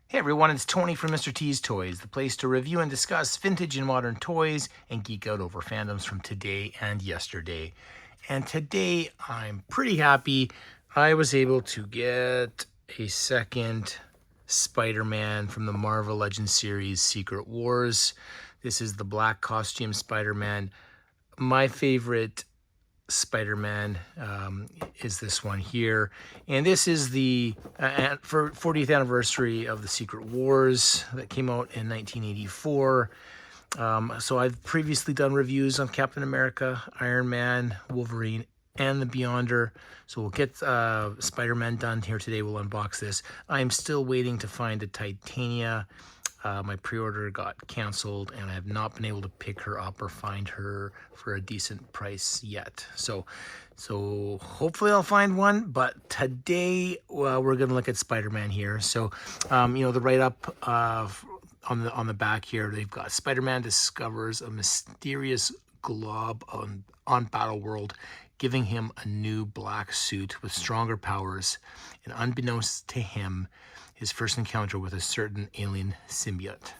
Hey everyone, it's Tony from Mr. T's Toys, the place to review and discuss vintage and modern toys and geek out over fandoms from today and yesterday. And today I'm pretty happy I was able to get a second Spider-Man from the Marvel Legends series Secret Wars. This is the black costume Spider-Man. My favorite Spider-Man is this one here, and this is the for 40th anniversary of the Secret Wars that came out in 1984. So I've previously done reviews on Captain America, Iron Man, Wolverine, and the Beyonder. So we'll get Spider-Man done here today. We'll unbox this. I'm still waiting to find a Titania. My pre-order got canceled and I have not been able to pick her up or find her for a decent price yet. So hopefully I'll find one, but today we're going to look at Spider-Man here. So, the write-up on the back here, they've got Spider-Man discovers a mysterious glob on Battleworld, giving him a new black suit with stronger powers, and unbeknownst to him, his first encounter with a certain alien symbiote.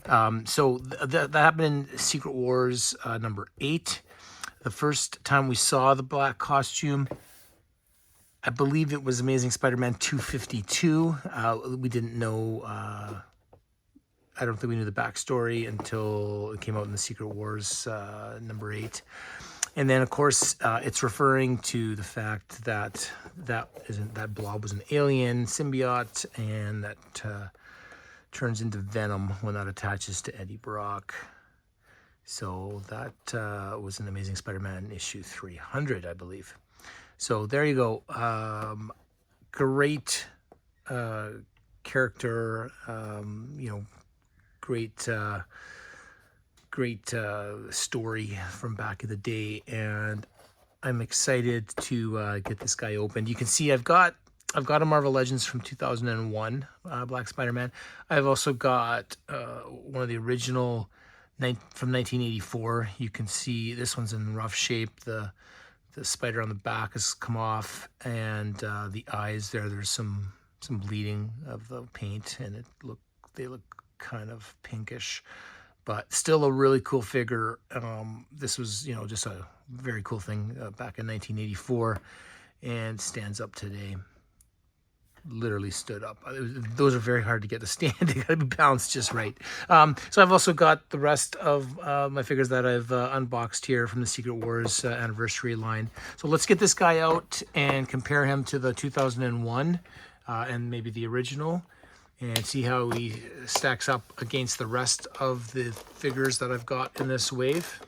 That happened in Secret Wars number 8. The first time we saw the black costume, I believe it was Amazing Spider-Man 252. We didn't know, I don't think we knew the backstory until it came out in the Secret Wars number 8. And then, of course, it's referring to the fact that that blob was an alien symbiote, and that turns into Venom when that attaches to Eddie Brock. So that was an Amazing Spider-Man issue 300, I believe. So there you go. Great character. Great story from back in the day, and I'm excited to get this guy opened. You can see I've got a Marvel Legends from 2001 Black Spider-Man. I've also got one of the original from 1984. You can see this one's in rough shape. The spider on the back has come off, and the eyes there's some bleeding of the paint, and they look kind of pinkish. But still a really cool figure. This was, just a very cool thing back in 1984, and stands up today. Literally stood up. Those are very hard to get to stand. They gotta be balanced just right. So I've also got the rest of my figures that I've unboxed here from the Secret Wars anniversary line. So let's get this guy out and compare him to the 2001 and maybe the original, and see how he stacks up against the rest of the figures that I've got in this wave.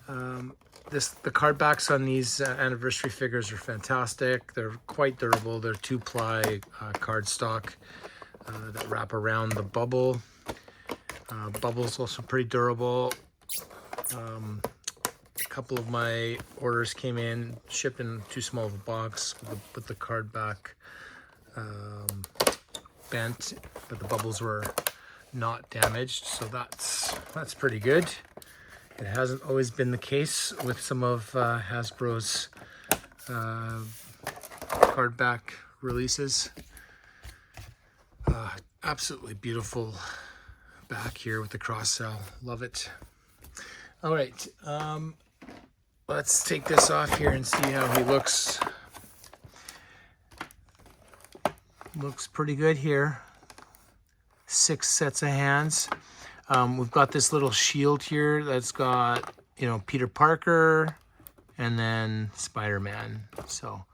The card backs on these anniversary figures are fantastic. They're quite durable. They're 2-ply cardstock that wrap around the bubble. Bubble's also pretty durable. A couple of my orders came in, shipped in too small of a box with the card back bent, but the bubbles were not damaged, so that's pretty good. It hasn't always been the case with some of Hasbro's card back releases. Absolutely beautiful back here with the cross cell. Love it. All right, let's take this off here and see how he looks. Looks pretty good here. 6 sets of hands. We've got this little shield here that's got, Peter Parker and then Spider-Man. So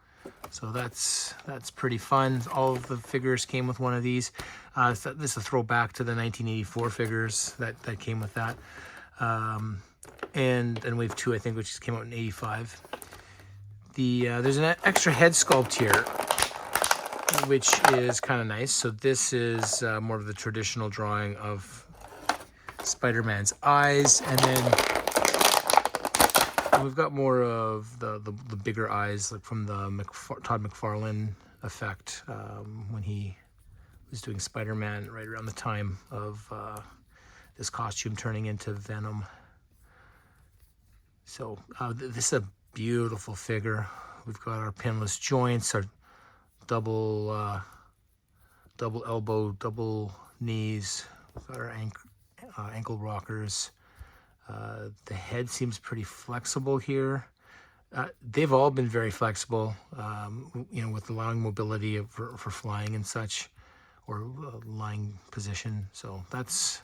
that's pretty fun. All of the figures came with one of these. So this is a throwback to the 1984 figures that came with that. And Wave 2, I think, which came out in 85. There's an extra head sculpt here, which is kind of nice. So this is more of the traditional drawing of Spider-Man's eyes, and then we've got more of the bigger eyes, like from the Todd McFarlane effect when he was doing Spider-Man right around the time of this costume turning into Venom. So this is a beautiful figure. We've got our pinless joints, our double double elbow, double knees. We've got our ankle rockers. The head seems pretty flexible here. They've all been very flexible, you know, with allowing mobility for flying and such, or lying position. So it's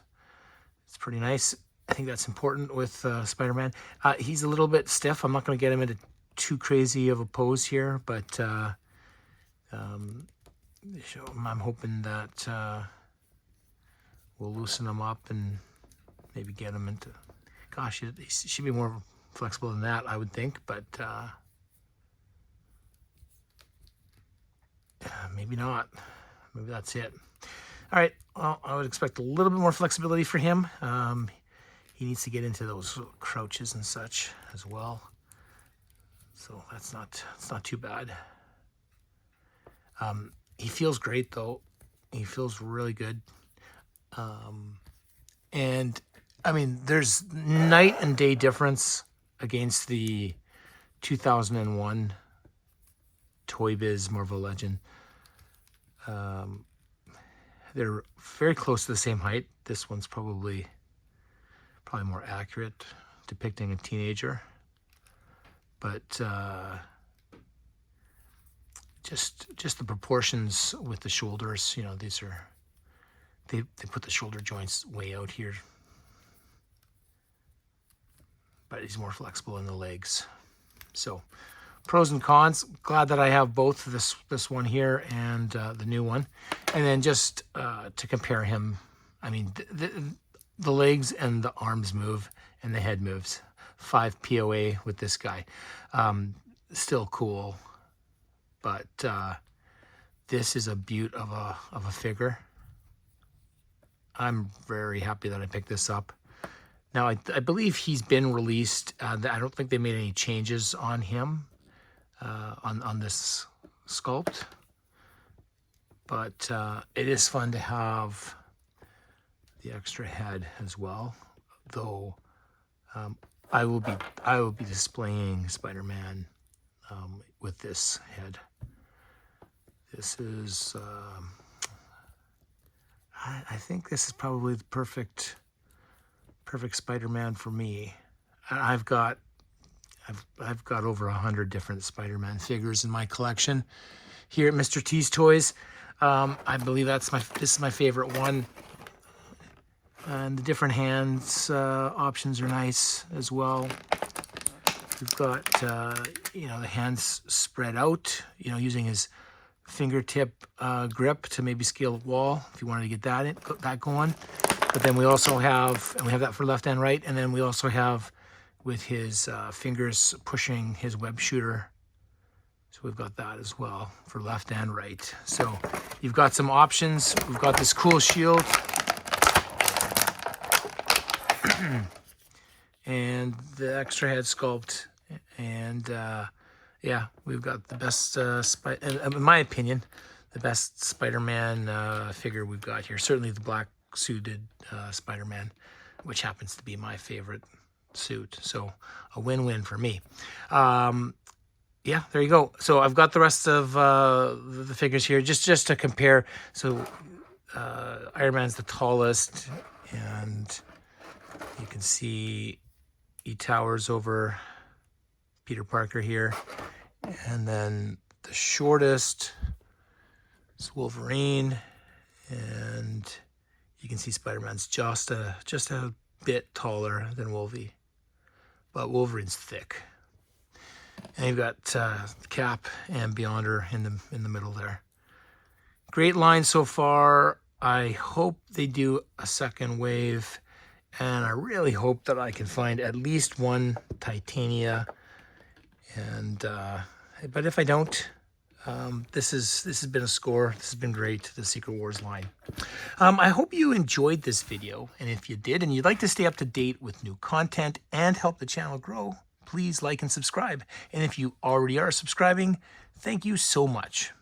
pretty nice. I think that's important with Spider-Man. He's a little bit stiff. I'm not going to get him into too crazy of a pose here, but I'm hoping that we'll loosen him up and maybe get him into... Gosh, he should be more flexible than that, I would think, but maybe not. Maybe that's it. All right, well, I would expect a little bit more flexibility for him. He needs to get into those crouches and such as well. So it's not too bad. He feels great though. He feels really good. And I mean, there's night and day difference against the 2001 Toy Biz Marvel Legend. They're very close to the same height. This one's probably more accurate, depicting a teenager. But just the proportions with the shoulders, you know, these are, they put the shoulder joints way out here. But he's more flexible in the legs. So pros and cons. Glad that I have both this one here and the new one. And then just to compare him, I mean, the legs and the arms move and the head moves. 5 POA with this guy. Still cool, but this is a beaut of a figure. I'm very happy that I picked this up. Now, I believe he's been released. I don't think they made any changes on him, on this sculpt. But it is fun to have the extra head as well. Though I will be displaying Spider-Man with this head. This is I think this is probably the perfect Spider-Man for me. I've got over 100 different Spider-Man figures in my collection here at Mr. T's Toys. I believe this is my favorite one. And the different hands options are nice as well. We've got you know, the hands spread out, you know, using his fingertip grip to maybe scale a wall if you wanted to get that going. But then we also have, and we have that for left and right, and then we also have with his fingers pushing his web shooter. So we've got that as well for left and right. So you've got some options. We've got this cool shield. And the extra head sculpt. And yeah, we've got the best, in my opinion, the best Spider-Man figure we've got here. Certainly the black suited Spider-Man, which happens to be my favorite suit. So a win-win for me. Yeah, there you go. So I've got the rest of the figures here just to compare. So Iron Man's the tallest, and you can see he towers over Peter Parker here. And then the shortest is Wolverine, and you can see Spider-Man's just a bit taller than Wolvie, but Wolverine's thick. And you've got Cap and Beyonder in the middle there. Great line so far. I hope they do a second wave, and I really hope that I can find at least one Titania. And but if I don't, this has been a score. This has been great, the Secret Wars line. I hope you enjoyed this video, and if you did and you'd like to stay up to date with new content and help the channel grow, please like and subscribe. And if you already are subscribing, thank you so much.